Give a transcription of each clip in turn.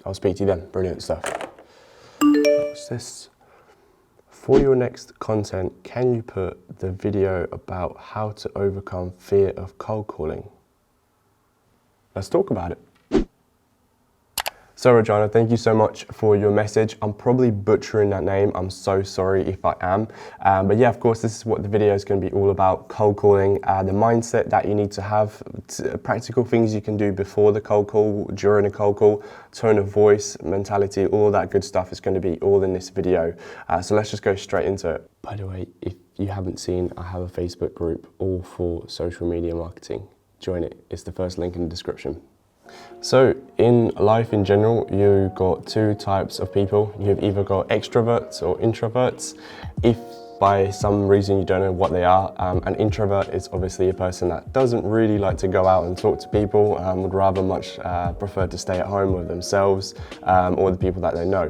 I'll speak to you then. Brilliant stuff. What's this? For your next content, can you put the video about how to overcome fear of cold calling? Let's talk about it. So Regina, thank you so much for your message. I'm probably butchering that name. I'm so sorry if I am. But yeah, of course, this is what the video is going to be all about, cold calling, the mindset that you need to have, practical things you can do before the cold call, during a cold call, tone of voice, mentality, all that good stuff is going to be all in this video. So let's just go straight into it. By the way, if you haven't seen, I have a Facebook group all for social media marketing. Join it. It's the first link in the description. So in life in general, you've got two types of people. You've either got extroverts or introverts. If by some reason you don't know what they are, an introvert is obviously a person that doesn't really like to go out and talk to people, would rather much prefer to stay at home with themselves or the people that they know.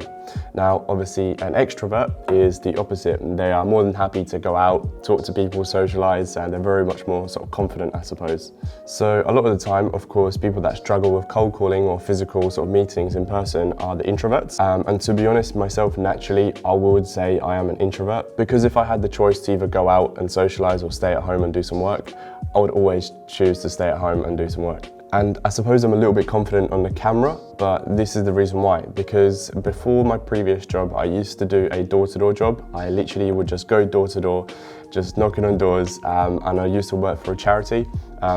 Now, obviously, an extrovert is the opposite. They are more than happy to go out, talk to people, socialize, and they're very much more sort of confident, I suppose. So a lot of the time, of course, people that struggle with cold calling or physical sort of meetings in person are the introverts. And to be honest, myself, naturally, I would say I am an introvert, because if I had the choice to either go out and socialize or stay at home and do some work, I would always choose to stay at home and do some work. And I suppose I'm a little bit confident on the camera, but this is the reason why. Because before my previous job, I used to do a door-to-door job. I literally would just go door-to-door, just knocking on doors, and I used to work for a charity,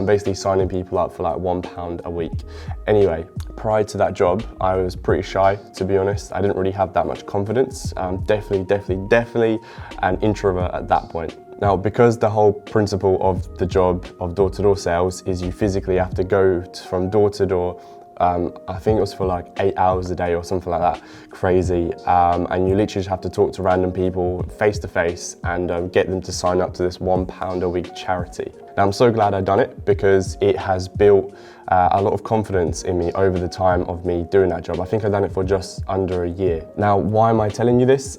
basically signing people up for like £1 a week. Anyway, prior to that job, I was pretty shy, to be honest. I didn't really have that much confidence. Definitely an introvert at that point. Now, because the whole principle of the job of door-to-door sales is you physically have to go from door to door, I think it was for like 8 hours a day or something like that, crazy. And you literally just have to talk to random people face to face and get them to sign up to this £1 a week charity. Now, I'm so glad I've done it, because it has built a lot of confidence in me over the time of me doing that job. I think I've done it for just under a year. Now, why am I telling you this?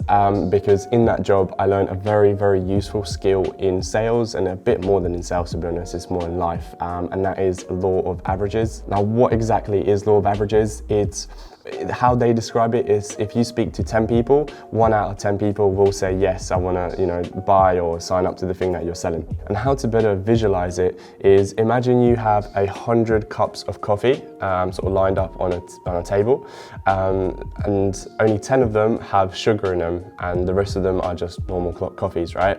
Because in that job, I learned a very, very useful skill in sales, and a bit more than in sales, to be honest, it's more in life, and that is law of averages. Now, what exactly is law of averages? It's how they describe it is, if you speak to 10 people, 1 out of 10 people will say, yes, I want to, buy or sign up to the thing that you're selling. And how to better visualize it is, imagine you have 100 cups of coffee sort of lined up on a table, and only 10 of them have sugar in them, and the rest of them are just normal coffees, right?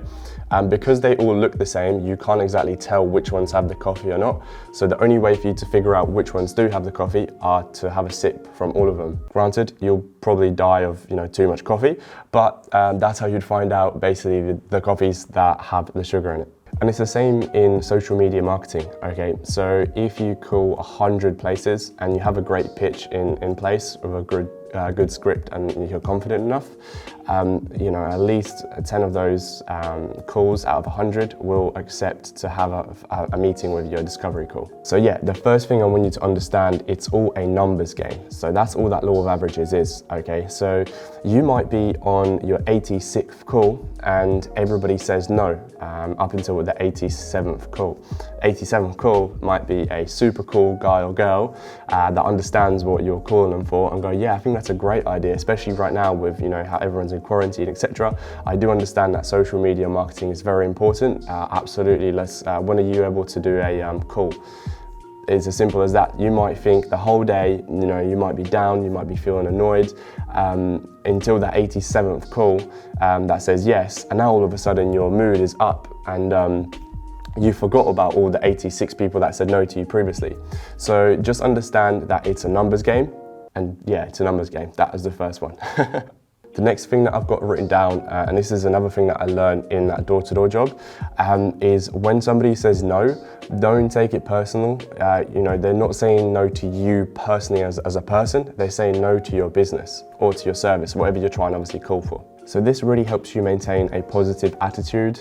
And because they all look the same, you can't exactly tell which ones have the coffee or not. So the only way for you to figure out which ones do have the coffee are to have a sip from all of them. Granted, you'll probably die of too much coffee, but that's how you'd find out basically the coffees that have the sugar in it. And it's the same in social media marketing, okay? So if you call 100 places and you have a great pitch in place with a good script and you're confident enough, at least 10 of those calls out of 100 will accept to have a meeting with your discovery call. So yeah, the first thing I want you to understand, it's all a numbers game. So that's all that law of averages is, okay? So you might be on your 86th call and everybody says no up until the 87th call. 87th call might be a super cool guy or girl that understands what you're calling them for and go, yeah, I think that's a great idea, especially right now with how everyone's in quarantine, etc. I do understand that social media marketing is very important. Absolutely. When are you able to do a call? It's as simple as that. You might think the whole day, you might be down, you might be feeling annoyed, until that 87th call that says yes, and now all of a sudden your mood is up and you forgot about all the 86 people that said no to you previously. So just understand that it's a numbers game, and yeah, it's a numbers game. That is the first one. The next thing that I've got written down, and this is another thing that I learned in that door-to-door job, is when somebody says no, don't take it personal. They're not saying no to you personally as a person, they're saying no to your business or to your service, whatever you're trying to obviously call for. So this really helps you maintain a positive attitude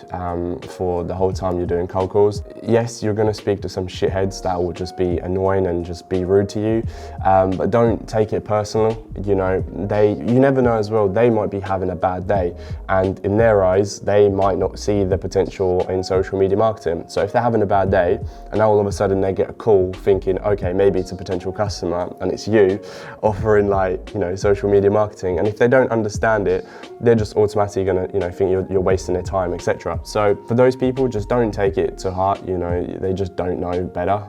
for the whole time you're doing cold calls. Yes, you're gonna speak to some shitheads that will just be annoying and just be rude to you, but don't take it personal. You know, you never know as well, they might be having a bad day, and in their eyes, they might not see the potential in social media marketing. So if they're having a bad day, and now all of a sudden they get a call thinking, okay, maybe it's a potential customer, and it's you offering like, you know, social media marketing, and if they don't understand it, they're just automatically gonna, you know, think you're wasting their time, etc. So for those people, just don't take it to heart. You know, they just don't know better.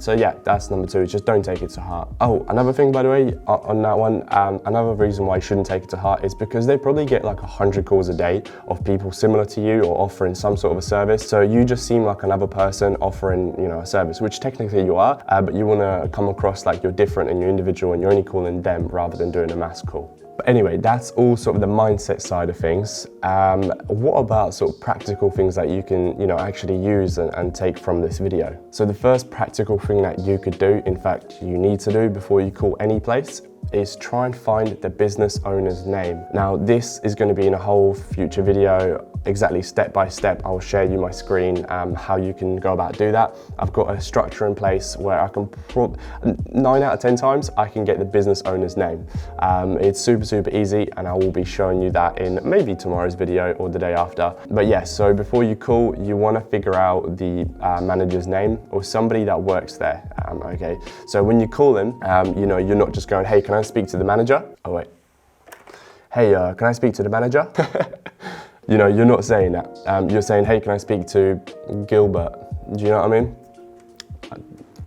So yeah, that's number 2. Just don't take it to heart. Oh, another thing, by the way, on that one, another reason why you shouldn't take it to heart is because they probably get like 100 calls a day of people similar to you or offering some sort of a service. So you just seem like another person offering, you know, a service, which technically you are, but you want to come across like you're different and you're individual and you're only calling them rather than doing a mass call. But anyway, that's all sort of the mindset side of things. What about sort of practical things that you can, you know, actually use and take from this video? So the first practical thing that you could do, in fact, you need to do before you call any place, is try and find the business owner's name. Now, this is going to be in a whole future video, exactly step by step. I'll share you my screen, how you can go about do that. I've got a structure in place where I can, 9 out of 10 times, I can get the business owner's name. It's super easy, and I will be showing you that in maybe tomorrow's video or the day after. But yes, so before you call, you want to figure out the manager's name or somebody that works there. Okay, so when you call them, you know, you're not just going, hey, can I speak to the manager? Oh wait, hey, can I speak to the manager? You know, you're not saying that. You're saying, hey, can I speak to Gilbert? Do you know what I mean?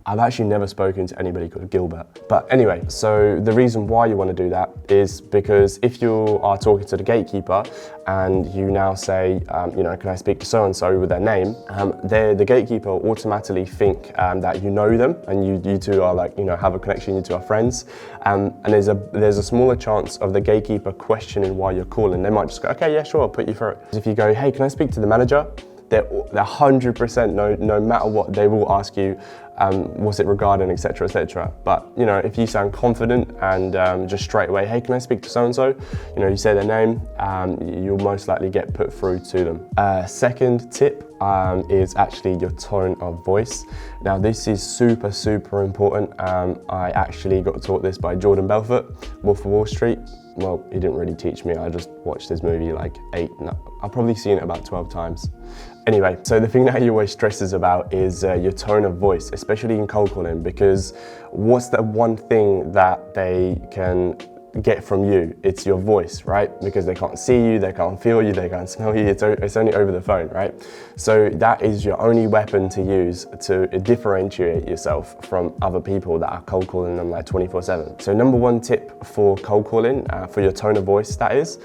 I've actually never spoken to anybody called Gilbert. But anyway, so the reason why you want to do that is because if you are talking to the gatekeeper and you now say, you know, can I speak to so-and-so with their name, the gatekeeper will automatically think that you know them and you two are like, you know, have a connection, you two are friends. And there's a smaller chance of the gatekeeper questioning why you're calling. They might just go, okay, yeah, sure, I'll put you through it. If you go, hey, can I speak to the manager? They're 100%, no matter what, they will ask you, what's it regarding, etc, etc. But you know, if you sound confident and just straight away, hey, can I speak to so-and-so? You know, you say their name, you'll most likely get put through to them. Second tip is actually your tone of voice. Now this is super important. I actually got taught this by Jordan Belfort, Wolf of Wall Street. Well, he didn't really teach me, I just watched his movie like I've probably seen it about 12 times. Anyway, so the thing that he always stresses about is your tone of voice, especially in cold calling, because what's the one thing that they can get from you? It's your voice, right? Because they can't see you, they can't feel you, they can't smell you, it's only over the phone, right? So that is your only weapon to use to differentiate yourself from other people that are cold calling them like 24/7. So number 1 tip for cold calling, for your tone of voice that is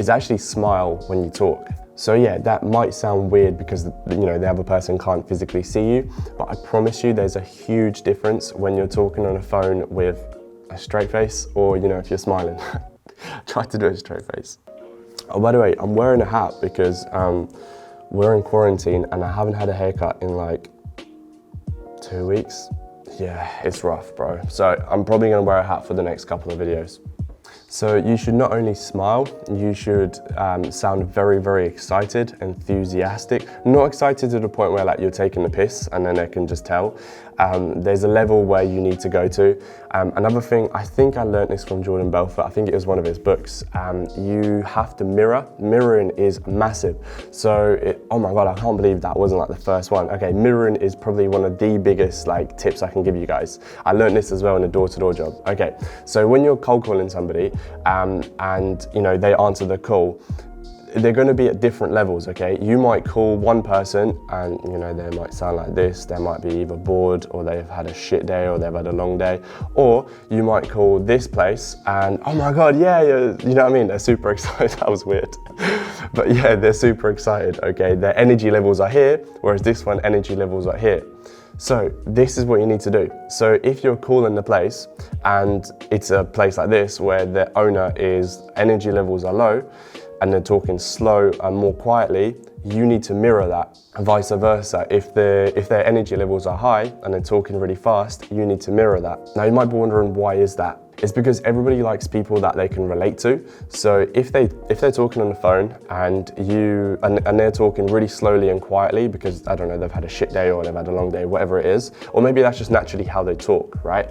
actually smile when you talk. So yeah, that might sound weird because, you know, the other person can't physically see you, but I promise you there's a huge difference when you're talking on a phone with a straight face or, you know, if you're smiling. Try to do a straight face. Oh, by the way, I'm wearing a hat because we're in quarantine and I haven't had a haircut in like 2 weeks. Yeah, it's rough, bro. So I'm probably gonna wear a hat for the next couple of videos. So you should not only smile, you should sound very excited, enthusiastic. Not excited to the point where like you're taking the piss and then they can just tell. There's a level where you need to go to. Another thing, I think I learned this from Jordan Belfort, I think it was one of his books. You have to mirror. Mirroring is massive. So, oh my God, I can't believe that wasn't like the first one. Okay, mirroring is probably one of the biggest like tips I can give you guys. I learned this as well in a door-to-door job. Okay, so when you're cold calling somebody and you know, they answer the call, they're going to be at different levels, okay? You might call one person and, you know, they might sound like this. They might be either bored or they've had a shit day or they've had a long day. Or you might call this place and, oh my God, yeah, you know what I mean? They're super excited. That was weird. But yeah, they're super excited, okay? Their energy levels are here, whereas this one, energy levels are here. So this is what you need to do. So if you're calling the place and it's a place like this where the owner is energy levels are low and they're talking slow and more quietly, you need to mirror that. Vice versa, if their energy levels are high and they're talking really fast, you need to mirror that. Now you might be wondering, why is that? It's because everybody likes people that they can relate to. So if they're talking on the phone and they're talking really slowly and quietly because, I don't know, they've had a shit day or they've had a long day, whatever it is, or maybe that's just naturally how they talk, right?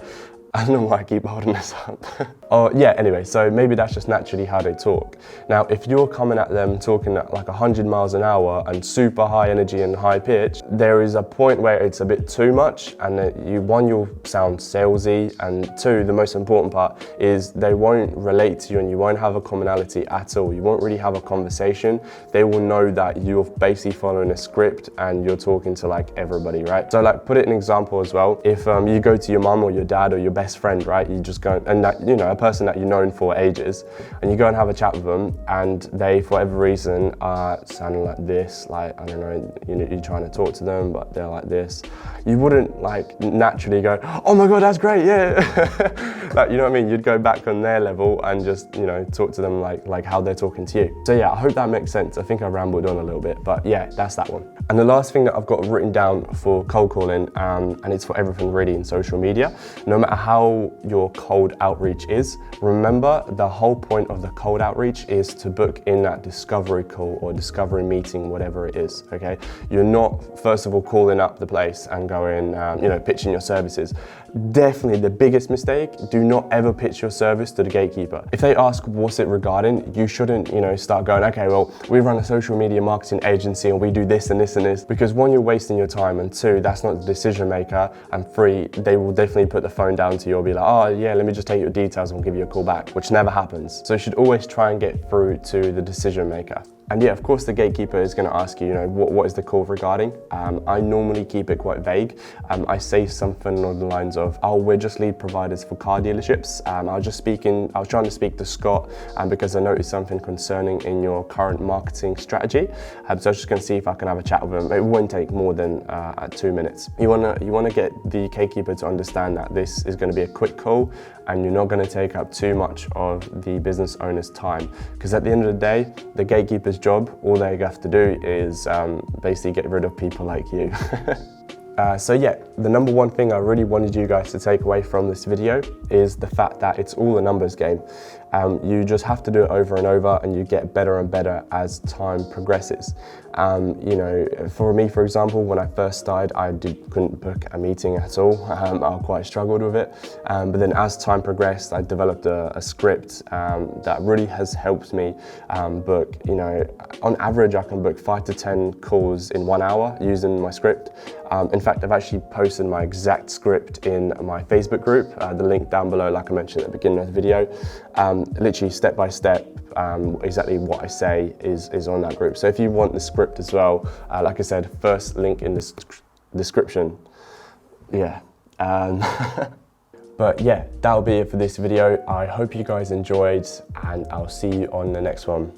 I don't know why I keep holding this up. Oh yeah, anyway, so maybe that's just naturally how they talk. Now, if you're coming at them talking at like 100 miles an hour and super high energy and high pitch, there is a point where it's a bit too much, and you'll sound salesy, and two, the most important part is they won't relate to you and you won't have a commonality at all. You won't really have a conversation. They will know that you're basically following a script and you're talking to like everybody, right? So like, put it in example as well. If you go to your mum or your dad or your best friend, right? You just go and that, you know, a person that you've known for ages, and you go and have a chat with them, and they, for whatever reason, are sounding like this, like, I don't know, you're trying to talk to them, but they're like this. You wouldn't like naturally go, oh my God, that's great, yeah. Like, you know what I mean? You'd go back on their level and just, you know, talk to them like how they're talking to you. So yeah, I hope that makes sense. I think I rambled on a little bit, but yeah, that's that one. And the last thing that I've got written down for cold calling, and it's for everything really in social media, no matter how your cold outreach is, remember the whole point of the cold outreach is to book in that discovery call or discovery meeting, whatever it is, okay? You're not, first of all, calling up the place and going, you know, pitching your services. Definitely the biggest mistake, do not ever pitch your service to the gatekeeper. If they ask what's it regarding, you shouldn't, you know, start going, okay, well, we run a social media marketing agency and we do this and this and this, because one, you're wasting your time, and two, that's not the decision maker, and three, they will definitely put the phone down to you or be like, oh yeah, let me just take your details and we'll give you a call back, which never happens. So you should always try and get through to the decision maker. And yeah, of course, the gatekeeper is going to ask you, you know, what is the call regarding? I normally keep it quite vague. I say something along the lines of, oh, we're just lead providers for car dealerships. I was trying to speak to Scott because I noticed something concerning in your current marketing strategy. So I was just going to see if I can have a chat with him. It won't take more than 2 minutes. You wanna get the gatekeeper to understand that this is going to be a quick call and you're not going to take up too much of the business owner's time. Because at the end of the day, the gatekeeper's job, all they have to do is basically get rid of people like you. So yeah, the number one thing I really wanted you guys to take away from this video is the fact that it's all a numbers game. You just have to do it over and over, and you get better and better as time progresses. You know, for me, for example, when I first started, I couldn't book a meeting at all. I quite struggled with it. But then as time progressed, I developed a script that really has helped me book, you know, on average, I can book 5 to 10 calls in 1 hour using my script. In fact, I've actually posted my exact script in my Facebook group, the link down below, like I mentioned at the beginning of the video. Literally step by step, exactly what I say is on that group. So if you want the script as well, like I said, first link in the description. Yeah. But yeah, that'll be it for this video. I hope you guys enjoyed, and I'll see you on the next one.